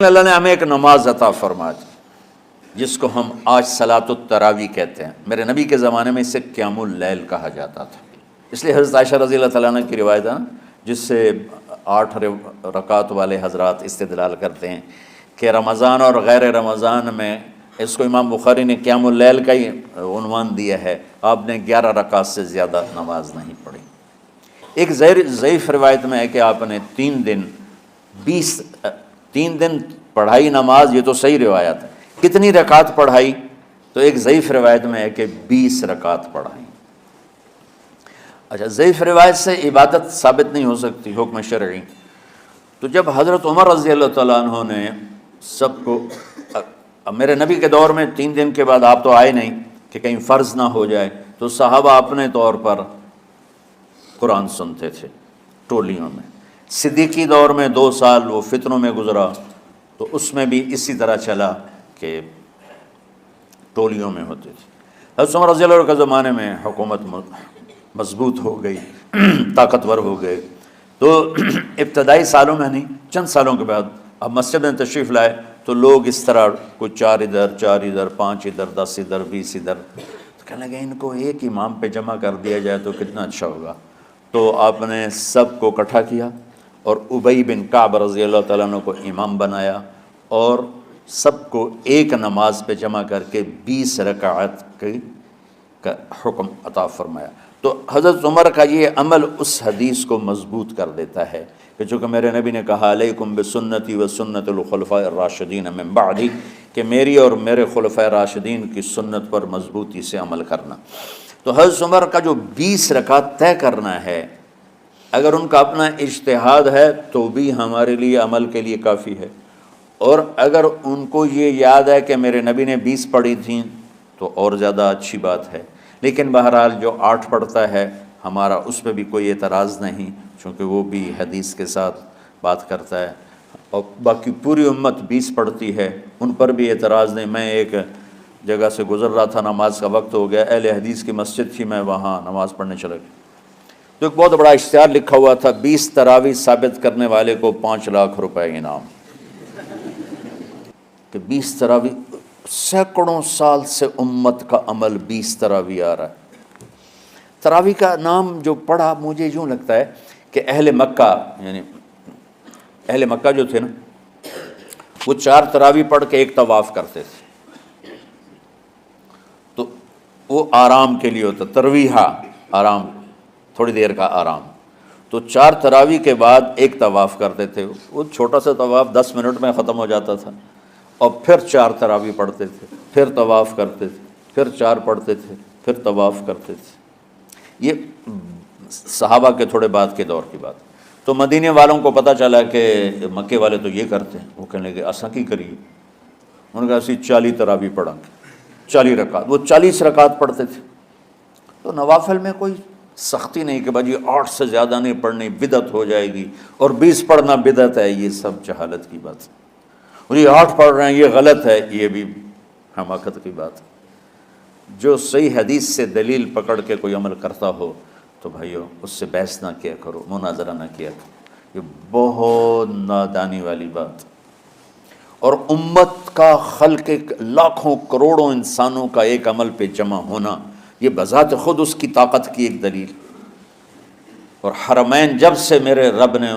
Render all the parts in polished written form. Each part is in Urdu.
اللہ نے ہمیں ایک نماز عطا فرما دی جس کو ہم آج صلاۃ التراویح کہتے ہیں. میرے نبی کے زمانے میں اسے قیام اللیل کہا جاتا تھا. اس لیے حضرت عائشہ رضی اللہ تعالیٰ عنہ کی روایت ہے جس سے 8 رکعت والے حضرات استدلال کرتے ہیں کہ رمضان اور غیر رمضان میں اس کو امام بخاری نے قیام اللیل کا ہی عنوان دیا ہے. آپ نے 11 رکعت سے زیادہ نماز نہیں پڑھی. ایک ضعیف روایت میں ہے کہ آپ نے 3 دن پڑھائی نماز. یہ تو صحیح روایت ہے. کتنی رکعت پڑھائی؟ تو ایک ضعیف روایت میں ہے کہ 20 رکعت پڑھائی. اچھا، ضعیف روایت سے عبادت ثابت نہیں ہو سکتی حکم شرعی. تو جب حضرت عمر رضی اللہ تعالیٰ عنہ نے سب کو، میرے نبی کے دور میں 3 دن کے بعد آپ تو آئے نہیں کہ کہیں فرض نہ ہو جائے، تو صحابہ اپنے طور پر قرآن سنتے تھے ٹولیوں میں. صدیقی دور میں 2 سال وہ فتنوں میں گزرا، تو اس میں بھی اسی طرح چلا کہ ٹولیوں میں ہوتے تھے. حضرت عمر رضی اللہ عنہ کے زمانے میں حکومت مضبوط ہو گئی، طاقتور ہو گئے. تو ابتدائی سالوں میں نہیں، چند سالوں کے بعد اب مسجد میں تشریف لائے تو لوگ اس طرح کوئی 4 ادھر 4 ادھر 5 ادھر 10 ادھر 20 ادھر، تو کہنے لگے ان کو ایک امام پہ جمع کر دیا جائے تو کتنا اچھا ہوگا. تو آپ نے سب کو اکٹھا کیا اور ابی بن کعب رضی اللہ تعالیٰ عنہ کو امام بنایا اور سب کو ایک نماز پہ جمع کر کے 20 رکعت کا حکم عطا فرمایا. تو حضرت عمر کا یہ عمل اس حدیث کو مضبوط کر دیتا ہے کہ چونکہ میرے نبی نے کہا علیکم بسنتی و سنت الخلفاء الراشدین من بعدی، کہ میری اور میرے خلفاء راشدین کی سنت پر مضبوطی سے عمل کرنا. تو حضرت عمر کا جو 20 رکعت طے کرنا ہے، اگر ان کا اپنا اجتہاد ہے تو بھی ہمارے لیے عمل کے لیے کافی ہے، اور اگر ان کو یہ یاد ہے کہ میرے نبی نے 20 پڑھی تھیں تو اور زیادہ اچھی بات ہے. لیکن بہرحال جو 8 پڑھتا ہے ہمارا اس پہ بھی کوئی اعتراض نہیں، چونکہ وہ بھی حدیث کے ساتھ بات کرتا ہے. اور باقی پوری امت 20 پڑھتی ہے، ان پر بھی اعتراض نہیں. میں ایک جگہ سے گزر رہا تھا، نماز کا وقت ہو گیا، اہل حدیث کی مسجد تھی، میں وہاں نماز پڑھنے چلا گیا تو ایک بہت بڑا اشتہار لکھا ہوا تھا 20 تراویح ثابت کرنے والے کو 5 لاکھ روپے انعام. کہ 20 تراویح، سینکڑوں سال سے امت کا عمل 20 تراویح آ رہا ہے. تراویح کا نام جو پڑھا مجھے یوں لگتا ہے کہ اہل مکہ، یعنی اہل مکہ جو تھے نا، وہ 4 تراویح پڑھ کے ایک طواف کرتے تھے. تو وہ آرام کے لیے ہوتا، ترویحہ آرام، تھوڑی دیر کا آرام. تو 4 تراویح کے بعد ایک طواف کرتے تھے. وہ چھوٹا سا طواف 10 منٹ میں ختم ہو جاتا تھا، اور پھر 4 تراویح پڑھتے تھے، پھر طواف کرتے تھے، پھر 4 پڑھتے تھے، پھر طواف کرتے تھے. یہ صحابہ کے تھوڑے بعد کے دور کی بات. تو مدینے والوں کو پتہ چلا کہ مکے والے تو یہ کرتے ہیں. وہ کہنے لگے اساں کی کریے. انہوں نے کہا اسی 40 تراویح پڑھیں گے، 40 رکعت. وہ 40 رکعت پڑھتے تھے. تو نوافل میں کوئی سختی نہیں کہ بھائی 8 سے زیادہ نہیں پڑھنی، بدعت ہو جائے گی، اور 20 پڑھنا بدعت ہے. یہ سب جہالت کی بات ہے. اور یہ 8 پڑھ رہے ہیں یہ غلط ہے، یہ بھی حماقت کی بات ہے. جو صحیح حدیث سے دلیل پکڑ کے کوئی عمل کرتا ہو تو بھائیو اس سے بحث نہ کیا کرو، مناظرہ نہ کیا کرو. یہ بہت نادانی والی بات. اور امت کا خلق، لاکھوں کروڑوں انسانوں کا ایک عمل پہ جمع ہونا، یہ بذات خود اس کی طاقت کی ایک دلیل. اور حرمین جب سے میرے رب نے،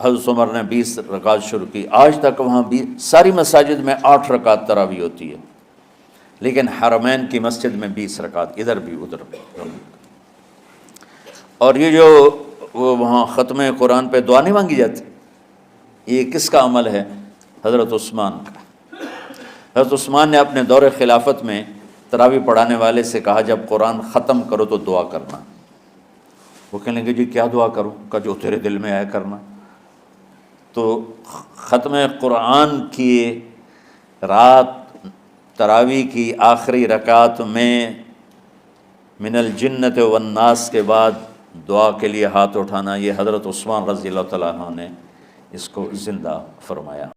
حضرت عمر نے 20 رکعت شروع کی، آج تک وہاں بھی ساری مساجد میں 8 رکعت تراویح ہوتی ہے، لیکن حرمین کی مسجد میں 20 رکعت، ادھر بھی ادھر بھی. اور یہ جو وہاں ختم قرآن پہ دعا نہیں مانگی جاتی، یہ کس کا عمل ہے؟ حضرت عثمان کا. حضرت عثمان نے اپنے دور خلافت میں تراویح پڑھانے والے سے کہا جب قرآن ختم کرو تو دعا کرنا. وہ کہنے لگے جی کیا دعا کروں؟ کہ جو تیرے دل میں آئے کرنا. تو ختم قرآن کی رات تراویح کی آخری رکعت میں من الجنت والناس کے بعد دعا کے لیے ہاتھ اٹھانا، یہ حضرت عثمان رضی اللہ تعالیٰ عنہ نے اس کو زندہ فرمایا.